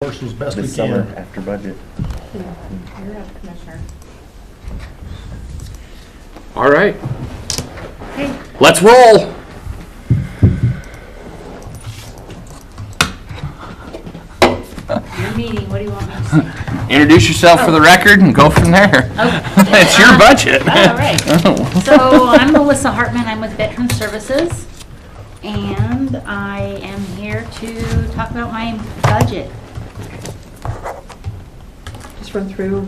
Course as best we This summer can. after budget. Yeah, you're up, Commissioner. All right, Okay, let's roll. your meeting, what do you want me to say? Introduce yourself for the record and go from there. Oh. It's your budget. All right. So I'm Melissa Hartman, I'm with Veteran Services, and I am here to talk about my budget. Just run through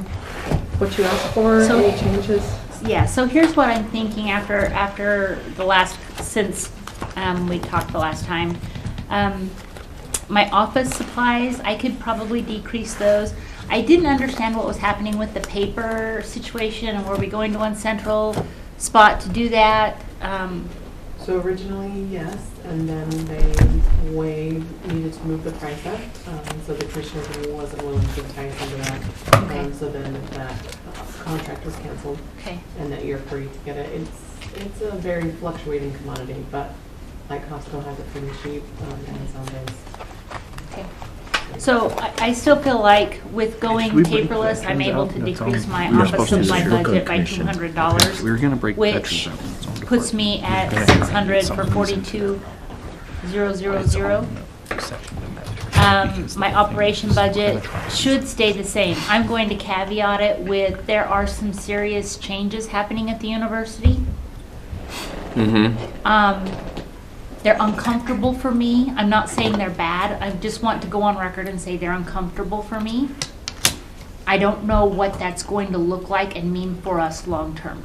what you asked for, So- any changes? Yeah, so here's what I'm thinking after the last, since we talked the last time. My office supplies, I could probably decrease those. I didn't understand what was happening with the paper situation, and were we going to one central spot to do that? So originally, yes, and then they needed to move the price up, so the commissioner wasn't willing to entice into that. Okay. So then that contract was canceled, Okay, and that you're free to get it. It's a very fluctuating commodity, but like Costco has it pretty cheap, Amazon does. okay. So I still feel like with going we break paperless, I'm veterans able out? to That's decrease all. my We were office supposed to supply do budget by commission. $200. We were gonna break which veterans out in its own puts department. me at Yeah. 600 for Something 42,000. section in that. My operation budget should stay the same. I'm going to caveat it with, there are some serious changes happening at the university. Mm-hmm. They're uncomfortable for me. I'm not saying they're bad. I just want to go on record and say they're uncomfortable for me. I don't know what that's going to look like and mean for us long-term.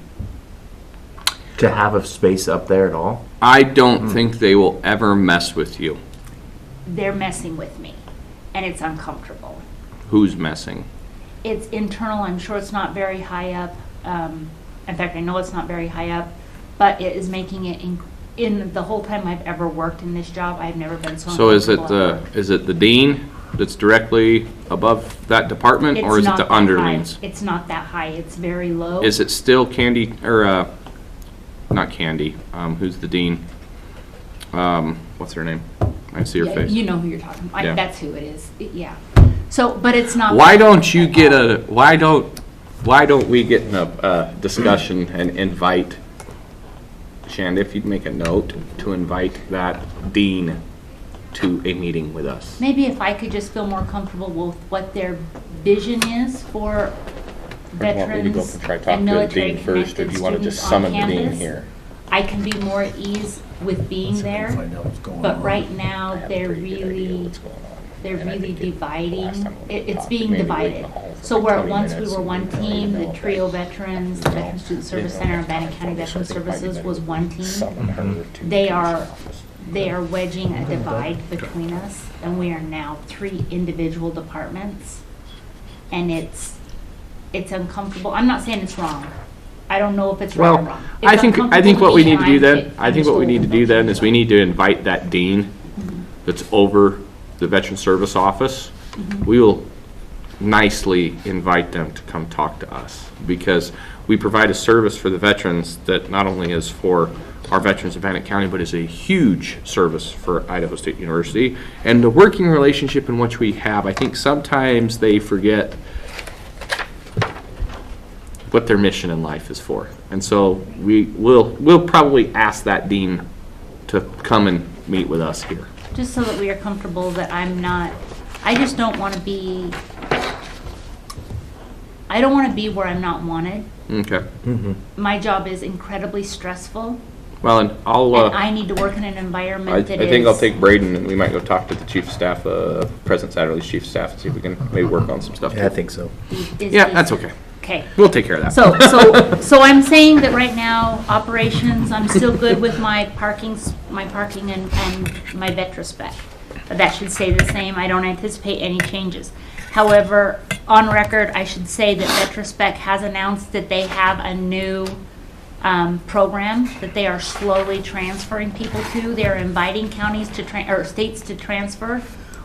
To have a space up there at all? I don't think they will ever mess with you. They're messing with me, and it's uncomfortable. Who's messing? It's internal. I'm sure it's not very high up. In fact, I know it's not very high up, but it is making it in the whole time I've ever worked in this job, I've never been so So is it uncomfortable. the, is it the dean that's directly above that department, or is It's it not the that high. underlings? It's not that high. It's very low. Is it still Candy, or, not Candy, who's the dean? What's her name? I see her Yeah, face. you know who you're talking about. Yeah. That's who it is. Yeah. So, but it's not. Why don't you get why don't we get in a discussion and invite, Shanda, if you'd make a note to invite that dean to a meeting with us? Maybe if I could just feel more comfortable with what their vision is for veterans and military connected students on campus. I can be more at ease with being there, but right now they're really dividing. It's being divided. So where at once we were one team, the TRIO Veterans, the Veteran Student Service Center, and Bannock County Veteran Services was one team. They are wedging a divide between us, and we are now 3 individual departments, and it's uncomfortable. I'm not saying it's wrong. I don't know if it's right or Well, wrong. I think what we need to do then, is we need to invite that dean that's over the Veteran Service Office. We will nicely invite them to come talk to us, because we provide a service for the veterans that not only is for our veterans of Bannock County, but is a huge service for Idaho State University. And the working relationship in which we have, I think sometimes they forget what their mission in life is for. And so we'll probably ask that dean to come and meet with us here. Just so that we are comfortable that I just don't want to be, I don't want to be where I'm not wanted. Okay. My job is incredibly stressful, Well, and I'll, and I need to work in an environment that is. I think I'll take Braden and we might go talk to the chief of staff, President Satterley's chief of staff, and see if we can maybe work on some stuff. Yeah, I think so. Yeah, that's okay. Okay. We'll take care of that. So I'm saying that right now, operations, I'm still good with my parking and my Vetrospec. That should stay the same. I don't anticipate any changes. However, on record, I should say that Vetrospec has announced that they have a new program that they are slowly transferring people to. They're inviting counties or states to transfer.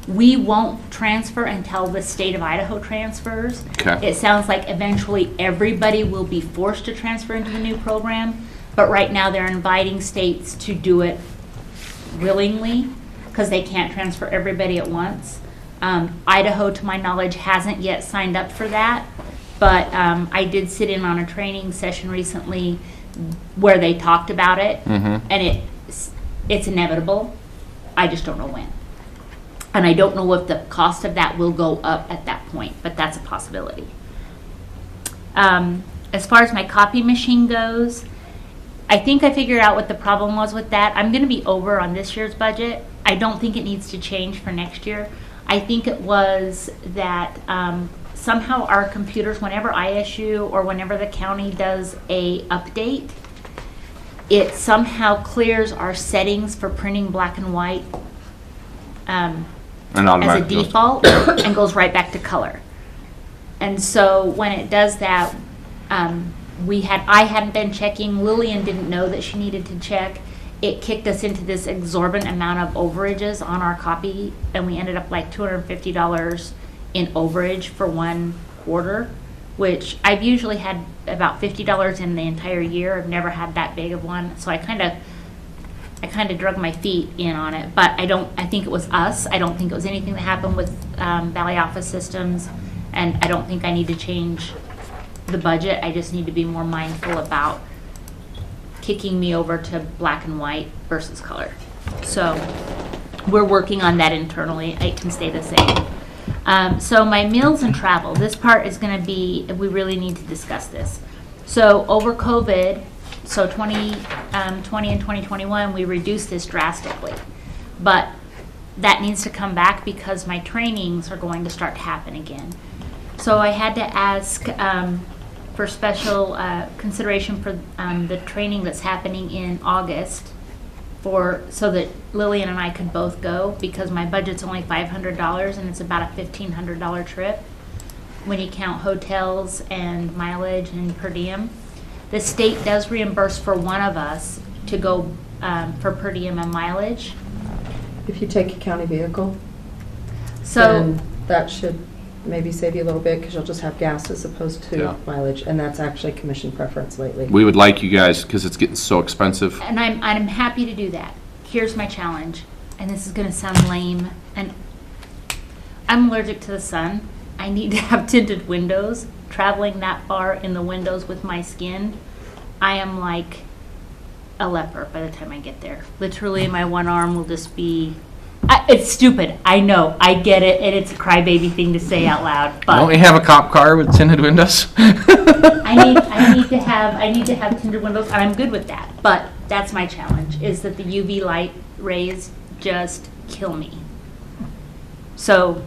We won't transfer until the state of Idaho transfers. Okay. It sounds like eventually everybody will be forced to transfer into the new program, but right now they're inviting states to do it willingly because they can't transfer everybody at once. Idaho, to my knowledge, hasn't yet signed up for that, but I did sit in on a training session recently where they talked about it, and it's inevitable. I just don't know when. And I don't know if the cost of that will go up at that point, but that's a possibility. As far as my copy machine goes, I think I figured out what the problem was with that. I'm going to be over on this year's budget. I don't think it needs to change for next year. I think it was that somehow our computers, whenever ISU or whenever the county does a update, it somehow clears our settings for printing black and white And as a automatic goes- default and goes right back to color. And so when it does that, I hadn't been checking. Lillian didn't know that she needed to check. It kicked us into this exorbitant amount of overages on our copy, and we ended up like $250 in overage for one quarter, which I've usually had about $50 in the entire year. I've never had that big of one, so I kind of drug my feet in on it. But I think it was us. I don't think it was anything that happened with Valley Office Systems, and I don't think I need to change the budget. I just need to be more mindful about kicking me over to black and white versus color. So we're working on that internally. It can stay the same. So my meals and travel, this part is going to be, we really need to discuss this. So over COVID, so 2020 and 2021, we reduced this drastically. But that needs to come back because my trainings are going to start to happen again. So I had to ask for special consideration for the training that's happening in August, so that Lillian and I could both go, because my budget's only $500 and it's about a $1,500 trip when you count hotels and mileage and per diem. The state does reimburse for one of us to go for per diem and mileage. If you take a county vehicle, So then that should maybe save you a little bit, because you'll just have gas as opposed to Yeah. mileage, and that's actually commission preference lately. We would like you guys, because it's getting so expensive. and I'm happy to do that. Here's my challenge, and this is going to sound lame, and I'm allergic to the sun. I need to have tinted windows. Traveling that far in the windows with my skin, I am like a leper by the time I get there. Literally, my one arm will just be... it's stupid. I know. I get it, and it's a crybaby thing to say out loud. But Don't you have a cop car with tinted windows? I need to have tinted windows, and I'm good with that. But that's my challenge, is that the UV light rays just kill me. So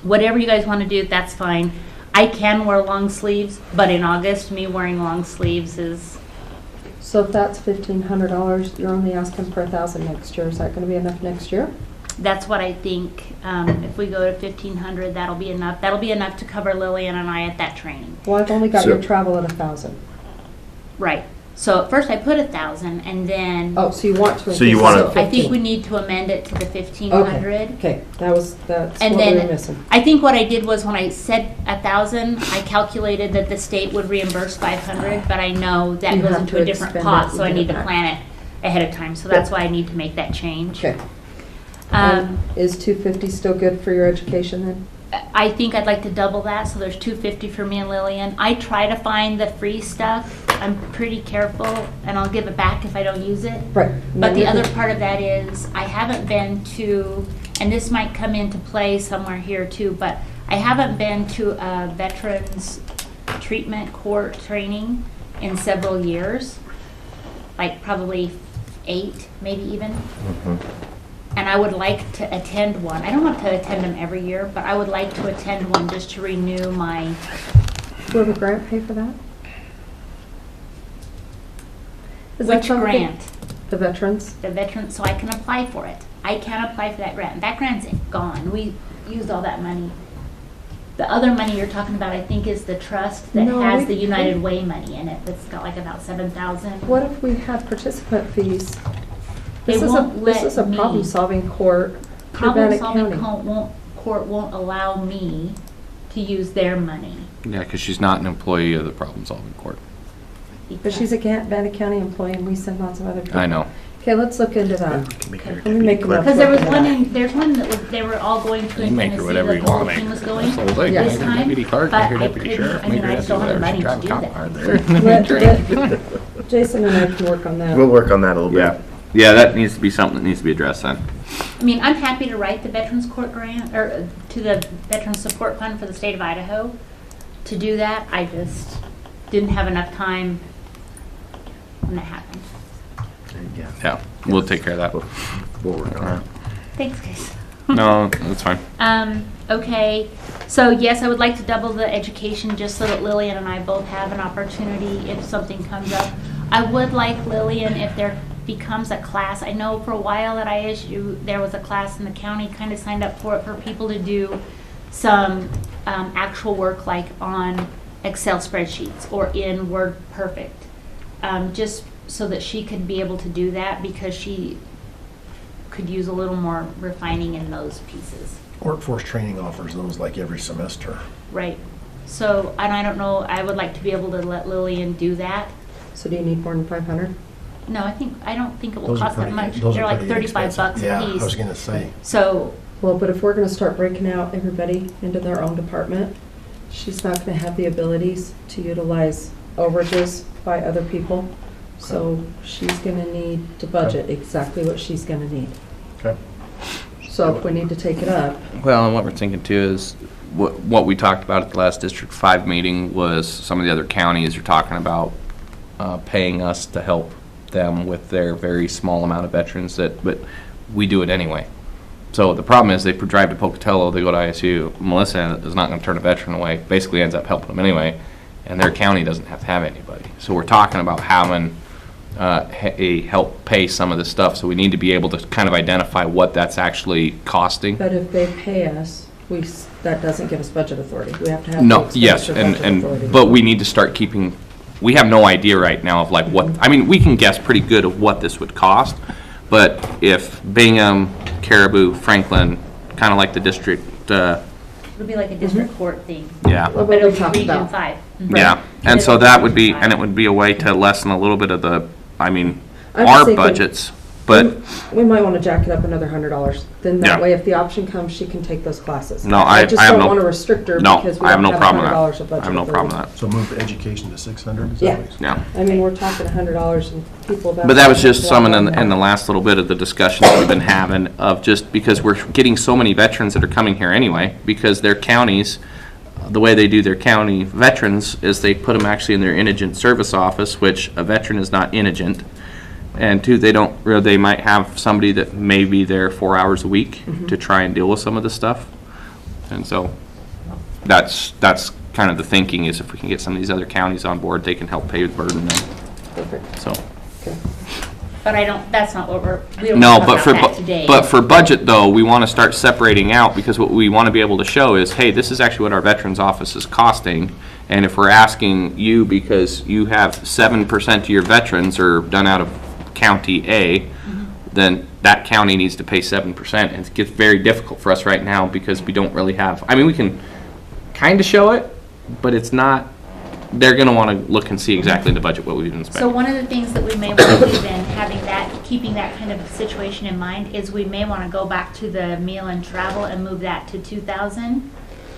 whatever you guys want to do, that's fine. I can wear long sleeves, but in August, me wearing long sleeves is... So if that's $1,500, you're only asking for $1,000 next year. Is that going to be enough next year? That's what I think. If we go to 1,500, that'll be enough. That'll be enough to cover Lillian and I at that training. Well, I've only got So- your travel at $1,000. Right. So at first I put 1,000, and then Oh, so you want to? So you increase wanna- it to I think we 15. need to amend it to the 1,500. Okay, that's And what we were then missing. I think what I did was, when I said 1,000, I calculated that the state would reimburse 500, but I know that You goes have into to a different expend pot, it so I and need get to it back. plan it ahead of time. So that's why I need to make that change. Okay. Um, Is $250 still good for your education then? I think I'd like to double that, so there's $250 for me and Lillian. I try to find the free stuff. I'm pretty careful, and I'll give it back if I don't use it. Right. But the other part of that is, I haven't been to, and this might come into play somewhere here too, but I haven't been to a veterans treatment court training in several years, like probably 8, maybe even. And I would like to attend one. I don't want to attend them every year, but I would like to attend one just to renew my... Will the grant pay for that? Is that Which something- grant? The veterans? The veteran, so I can apply for it. I can apply for that grant. That grant's gone. We used all that money. The other money you're talking about, I think, is the trust that No, has we- the United Way money in it. That's got like about 7,000. What if we had participant fees? They won't This is a let me. problem-solving court for Bannock Problem-solving County. court won't allow me to use their money. Yeah, because she's not an employee of the problem-solving court. But she's a Bannock County employee, and we send lots of other people. I know. Okay, let's look into that. We can make her Let me make a note. Because there was one, there's one that was, they were all going to You in make her Tennessee, whatever that you the whole want to thing make was her. going That's the whole thing. Yes. this Make her time, deputy clerk, but make her I deputy couldn't, sheriff, I make mean, her I deputy still had the whatever. She money to drive do a cop car that. there. Jason and I can work on that. We'll work on that a little bit. Yeah, yeah, that needs to be something that needs to be addressed then. I mean, I'm happy to write the Veterans Court grant, or to the Veterans Support Fund for the state of Idaho to do that. I just didn't have enough time when that happened. Yeah, we'll take care of that. We'll work on that. Thanks, guys. No, that's fine. Okay, so yes, I would like to double the education just so that Lillian and I both have an opportunity if something comes up. I would like Lillian, if there becomes a class, I know for a while at ISU, there was a class in the county, kind of signed up for it for people to do some actual work like on Excel spreadsheets or in Word Perfect. Just so that she could be able to do that because she could use a little more refining in those pieces. Workforce training offers those like every semester. Right. So, and I don't know, I would like to be able to let Lillian do that. So do you need more than 500? No, I don't think it will Those are cost that pretty- much. those They're are like pretty 35 expensive. bucks a Yeah, I was piece. gonna say. So, Well, but if we're gonna start breaking out everybody into their own department, she's not gonna have the abilities to utilize overages by other people. So she's gonna need to budget exactly what she's gonna need. Okay. So if we need to take it up, Well, and what we're thinking too is, what we talked about at the last District 5 meeting was some of the other counties are talking about paying us to help them with their very small amount of veterans but we do it anyway. So the problem is they drive to Pocatello, they go to ISU, Melissa is not going to turn a veteran away, basically ends up helping them anyway, and their county doesn't have to have anybody. So we're talking about having help pay some of this stuff, so we need to be able to kind of identify what that's actually costing. but if they pay us, that doesn't give us budget authority. We have to have. No, the yes, expenditure budget authority. but we need to start keeping, we have no idea right now of like what, I mean, we can guess pretty good of what this would cost, but if Bingham, Caribou, Franklin, kind of like the district, it'll be like a district court thing. yeah, What But we it'll talked be Region about. 5. yeah, and so that would be, and it would be a way to lessen a little bit of the, I mean, I'm our thinking- budgets, but, We might want to jack it up another $100. Then Yeah. that way, if the option comes, she can take those classes. No, I just have don't no- want to restrict her no, because we I have don't no problem with $100 of that. I budget have no problem authority. with So move the education to 600, is that Yeah. what you said? that, yeah. I mean, we're talking $100 and people. But that was just some in the last little bit of the discussion that we've been having of just because we're getting so many veterans that are coming here anyway, because their counties, the way they do their county veterans is they put them actually in their indigent service office, which a veteran is not indigent. And two, they might have somebody that may be there 4 hours a week to try and deal with some of this stuff. And so that's kind of the thinking is if we can get some of these other counties on board, they can help pay the burden then. Perfect. So. Okay. But that's not what we don't No, talk but about that today. but for budget though, we want to start separating out because what we want to be able to show is, hey, this is actually what our veterans office is costing. And if we're asking you because you have 7% of your veterans are done out of county A, then that county needs to pay 7%. And it gets very difficult for us right now because we don't really have, I mean, we can kind of show it, but it's not, they're going to want to look and see exactly in the budget what we've been So spending. one of the things that we may want to do then, keeping that kind of situation in mind, is we may want to go back to the meal and travel and move that to 2,000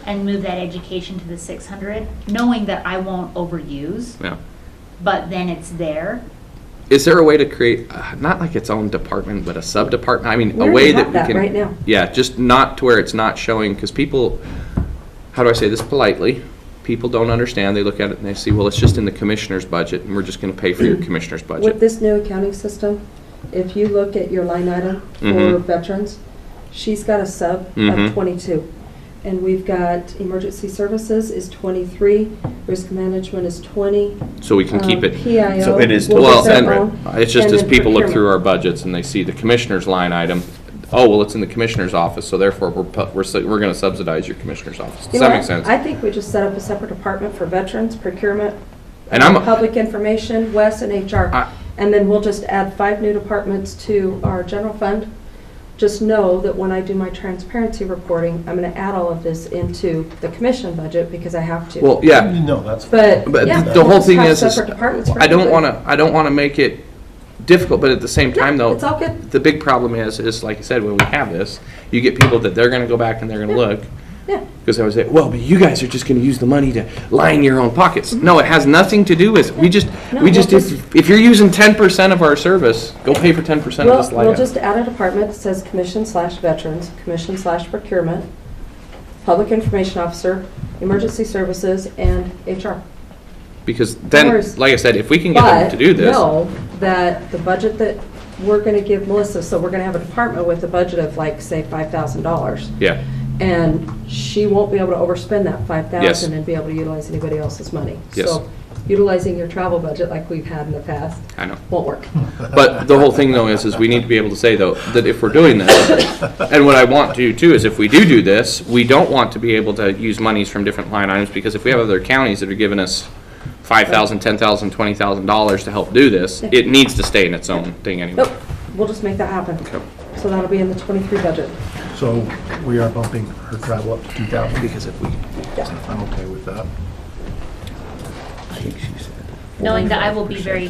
and move that education to the 600, knowing that I won't overuse, Yeah. but then it's there. Is there a way to create, not like its own department, but a sub-department? I mean, We a way already that have we that can. right now. Yeah, just not to where it's not showing, because people, how do I say this politely? People don't understand. They look at it and they see, well, it's just in the commissioner's budget, and we're just going to pay for your commissioner's With budget. this new accounting system, if you look at your line item for Mhm. veterans, she's got a sub Mhm. of 22. And we've got emergency services is 23, risk management is 20. So we can keep it. PIO. So it is will Well, get their and own, it's just and as then people look through procurement. our budgets and they see the commissioner's line item, oh, well, it's in the commissioner's office, so therefore we're going to subsidize your commissioner's office. You Does know that make what? sense? I think we just set up a separate department for veterans, procurement, And I'm- public information, Wes, and HR. I- And then we'll just add 5 new departments to our general fund. Just know that when I do my transparency reporting, I'm going to add all of this into the commission budget because I have to. Well, yeah. No, that's. But, But yeah, the we'll whole just thing have is separate departments for I don't everybody. want to make it difficult, but at the same time, though, It's all good. the big problem is like I said, when we have this, you get people that they're gonna go back and they're gonna look, Yeah. because I was like, well, but you guys are just gonna use the money to line your own pockets. No, it has nothing to do with, we just, No, if you're using 10% of our service, go pay for 10% of this line We'll item. just add a department that says commission/veterans, commission/procurement, public information officer, emergency services, and HR. Because then, Hours. like I said, if we can get them to do But this, know that the budget that we're gonna give Melissa, so we're gonna have a department with a budget of like, say, $5,000. yeah, And she won't be able to overspend that 5,000 Yes. and be able to utilize anybody else's money. Yes. So utilizing your travel budget like we've had in the past I know. won't work. But the whole thing though is we need to be able to say though, that if we're doing this, and what I want to do too is if we do this, we don't want to be able to use monies from different line items, because if we have other counties that are giving us $5,000, $10,000, $20,000 to help do this, it needs to stay in its own thing anyway. Nope, we'll just make that happen. Okay. So that'll be in the 23 budget. So we are bumping her travel up to 2,000. Because if we, I'm okay with that. Knowing that I will be very,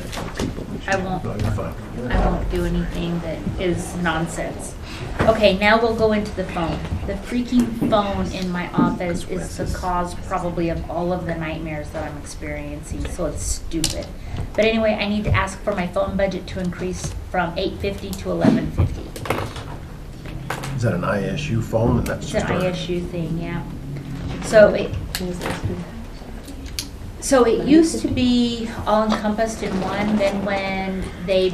I No, won't you're fine. do anything that is nonsense. Okay, now we'll go into the phone. The freaking phone in my office is the cause probably of all of the nightmares that I'm experiencing, so it's stupid. But anyway, I need to ask for my phone budget to increase from $850 to $1150. Is that an ISU phone? And that's It's just an our... ISU thing, yeah. So it used to be all encompassed in one, then when they,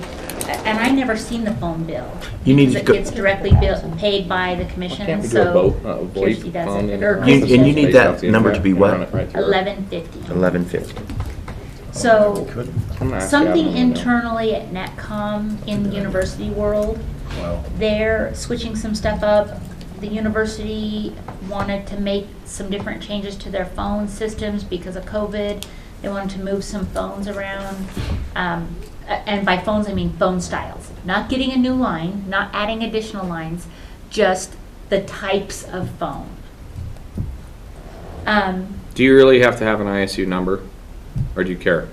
and I never seen the phone bill. You need to Because go- it gets directly paid by the commission, can't we do a so VoIP Kirsty does phone it. in Or our You- Kirsty and you does need it. that number to be what? $1150. $11.50. So Could. I'm gonna ask something Adam. internally at NetCom in the university world, Wow. they're switching some stuff up. The university wanted to make some different changes to their phone systems because of COVID. They wanted to move some phones around. And by phones, I mean phone styles. Not getting a new line, not adding additional lines, just the types of phone. Do you really have to have an ISU number, or do you care?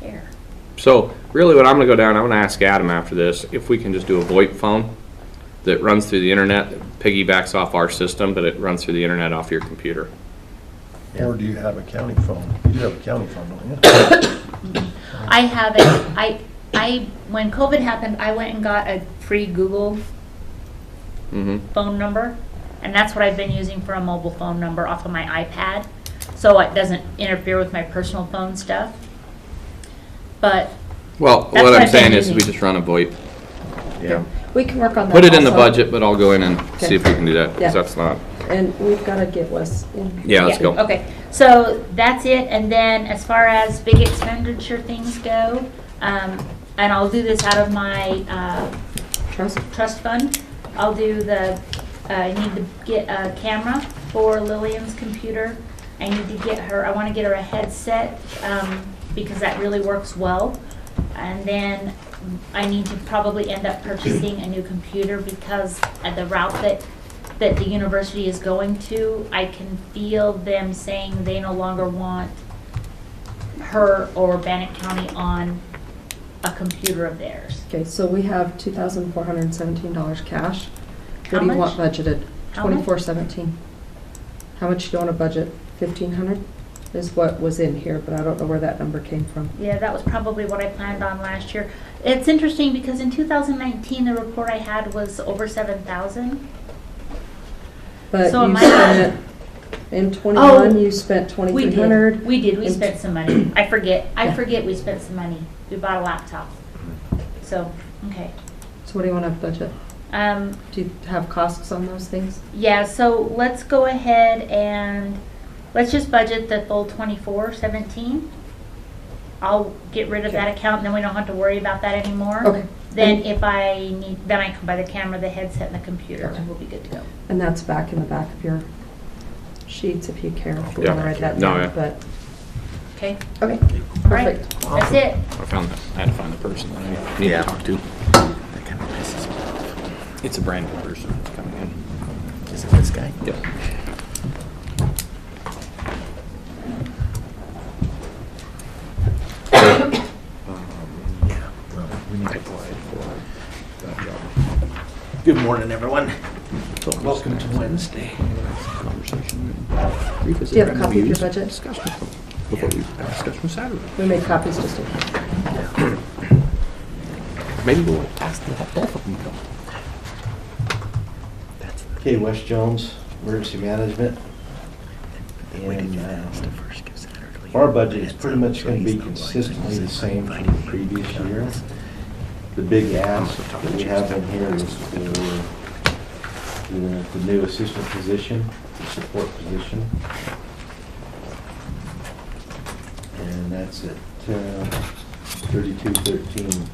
Care. So really what I'm gonna go down, I'm gonna ask Adam after this, if we can just do a VoIP phone that runs through the internet, that piggybacks off our system, but it runs through the internet off your computer. Or do you have a county phone? You do have a county phone, don't you? I have when COVID happened, I went and got a free Google Mm-hmm. phone number, and that's what I've been using for a mobile phone number off of my iPad, so it doesn't interfere with my personal phone stuff. But Well, That's what what I'm I've been saying is we using. just run a VoIP. Yeah. We can work on that Put it in the also. budget, but I'll go in and see if we can do that, Yeah. because that's not, And we've got to get Wes in. yeah, let's go. Okay, so that's it, and then as far as big expenditure things go, and I'll do this out of my trust fund. I'll do I need to get a camera for Lillian's computer. I need to get her, I want to get her a headset, because that really works well. And then I need to probably end up purchasing a new computer, because at the route that the university is going to, I can feel them saying they no longer want her or Bannock County on a computer of theirs. Okay, so we have $2,417 cash. How What do you want much? budgeted? How much? 2417. How much do you want to budget? 1,500 is what was in here, but I don't know where that number came from. Yeah, that was probably what I planned on last year. It's interesting because in 2019, the report I had was over 7,000. But So you am I- spent, in 21, you spent We 2,300. did. We did. We And- spent some money. I forget. I Yeah. forget we spent some money. We bought a laptop. So, okay. So what do you want to budget? Do you have costs on those things? Yeah, so let's go ahead and let's just budget the full 2417. I'll get rid of that account, and then we don't have to worry about that anymore. Okay. Then if I need, then I can buy the camera, the headset, and the computer, and we'll be good to go. And that's back in the back of your sheets if you care, if you Yeah. want to write that No, down. yeah. But, Okay? okay, All right. perfect. That's it. I found that, I had to find the person that I need Yeah. to talk to. That kind of pisses me off. It's a brand new person that's coming in. Is it this guy? Yep. Yeah. Well, Good morning, everyone. Welcome to Wednesday. Do you have a copy of your budget? Before we discussion Saturday. We made copies just in. Maybe we'll ask them to have both of them come. Okay, Wes Jones, Emergency Management. And our budget is pretty much going to be consistently the same from the previous year. The big ask that we have in here is for the new assistant position, the support position. And that's at 3213.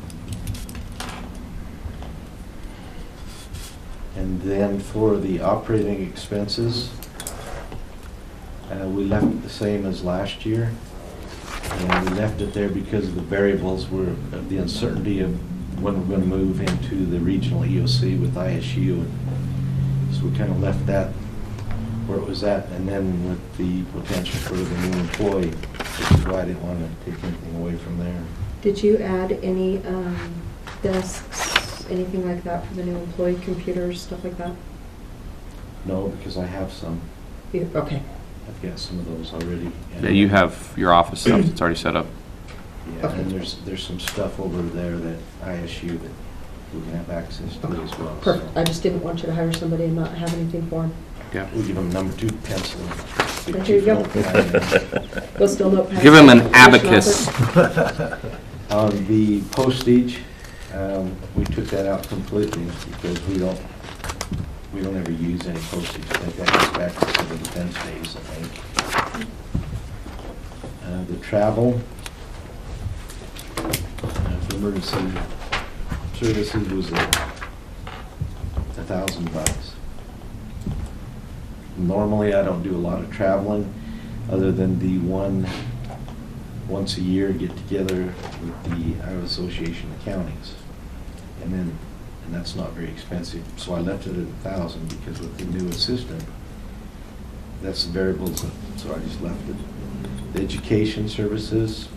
And then for the operating expenses, we left it the same as last year. And we left it there because of the variables were of the uncertainty of when we're going to move into the regional EOC with ISU. So we kind of left that where it was at, and then with the potential for the new employee, which is why I didn't want to take anything away from there. Did you add any desks, anything like that for the new employee, computers, stuff like that? No, because I have some. Okay. I've got some of those already. Yeah, you have your office stuff that's already set up. Yeah, Okay. and there's some stuff over there that ISU that we can have access to as well. Perfect. So I just didn't want you to hire somebody and not have anything for them. Yeah. we give them number 2 pencil. There you go. We'll still note. Give him an abacus. On the postage, we took that out completely because we don't ever use any postage. I think that goes back to the defense days, I think. The travel for emergency services was $1,000. Normally, I don't do a lot of traveling, other than the once a year get together with the Iowa Association of Counties, and that's not very expensive. So I left it at $1,000 because with the new assistant, that's the variables. So I just left it. The education services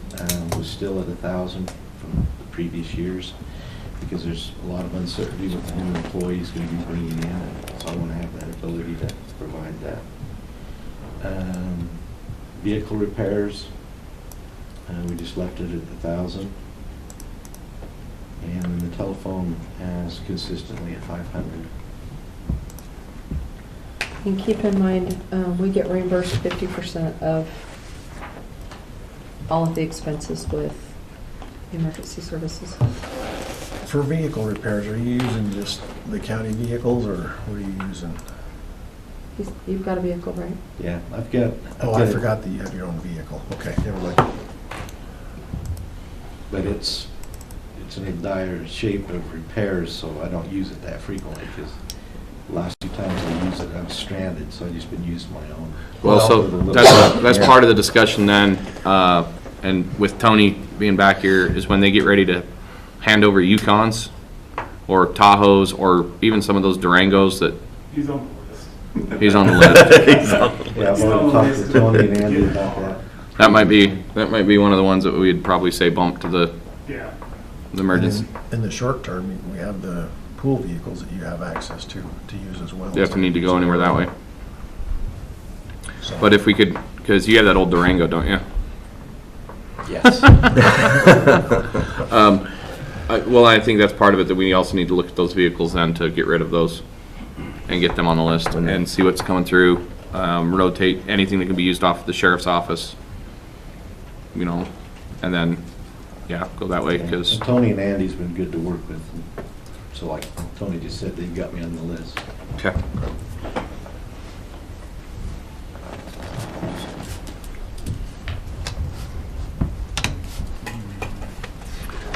was still at $1,000 from the previous years, because there's a lot of uncertainty with the new employees going to be bringing in, so I want to have that ability to provide that. Vehicle repairs, we just left it at $1,000, and then the telephone is consistently at $500. And keep in mind, we get reimbursed 50% of all of the expenses with emergency services. For vehicle repairs, are you using just the county vehicles, or what are you using? You've got a vehicle, right? Yeah, I've got. Oh, I forgot that you have your own vehicle. Okay, never mind. But it's in a dire shape of repairs, so I don't use it that frequently, because the last 2 times I used it, I was stranded, so I've just been using my own. Well, so that's part of the discussion then, and with Tony being back here, is when they get ready to hand over Yukons or Tahoes or even some of those Durangos that. He's on the list. He's on the list. Yeah, I'm going to talk to Tony and Andy about that. That might be one of the ones that we'd probably say bump to the emergency. In the short term, we have the pool vehicles that you have access to use as well. You have to need to go anywhere that way. So- But if we could, because you have that old Durango, don't you? Yes. Well, I think that's part of it, that we also need to look at those vehicles then to get rid of those and get them on the list and see what's coming through. Rotate anything that can be used off the sheriff's office, and then, go that way, because. And Tony and Andy's been good to work with. So like Tony just said, they've got me on the list. Okay.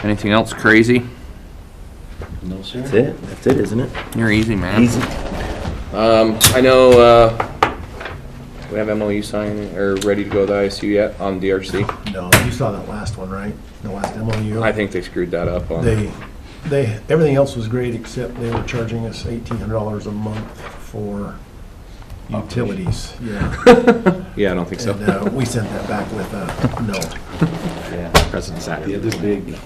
Anything else crazy? No, sir? That's it, isn't it? You're easy, man. Easy. I know, we have MOU signed, or ready to go to the ISU yet on DRC? No, you saw that last one, right? The last MOU? I think they screwed that up on. Everything else was great, except they were charging us $1,800 a month for utilities. Yeah. Yeah, I don't think so. And we sent that back with no. Yeah. President The Saturday. other big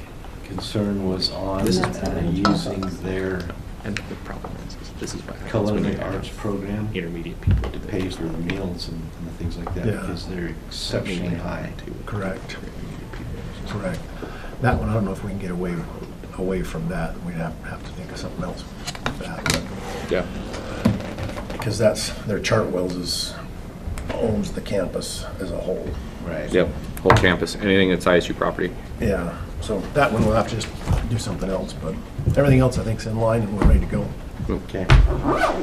concern was on using their And the problem is this is why. culinary arts program Intermediate people to pay for the meals and the things like that, Yeah. because they're exceptionally high. Correct. Correct. That one, I don't know if we can get away from that. We'd have to think of something else with that. But- Yeah. Because that's, their Chartwell's owns the campus as a whole. Right. Yep, whole campus, anything that's ISU property. Yeah, so that one we'll have to just do something else, but everything else I think's in line and we're ready to go. Okay.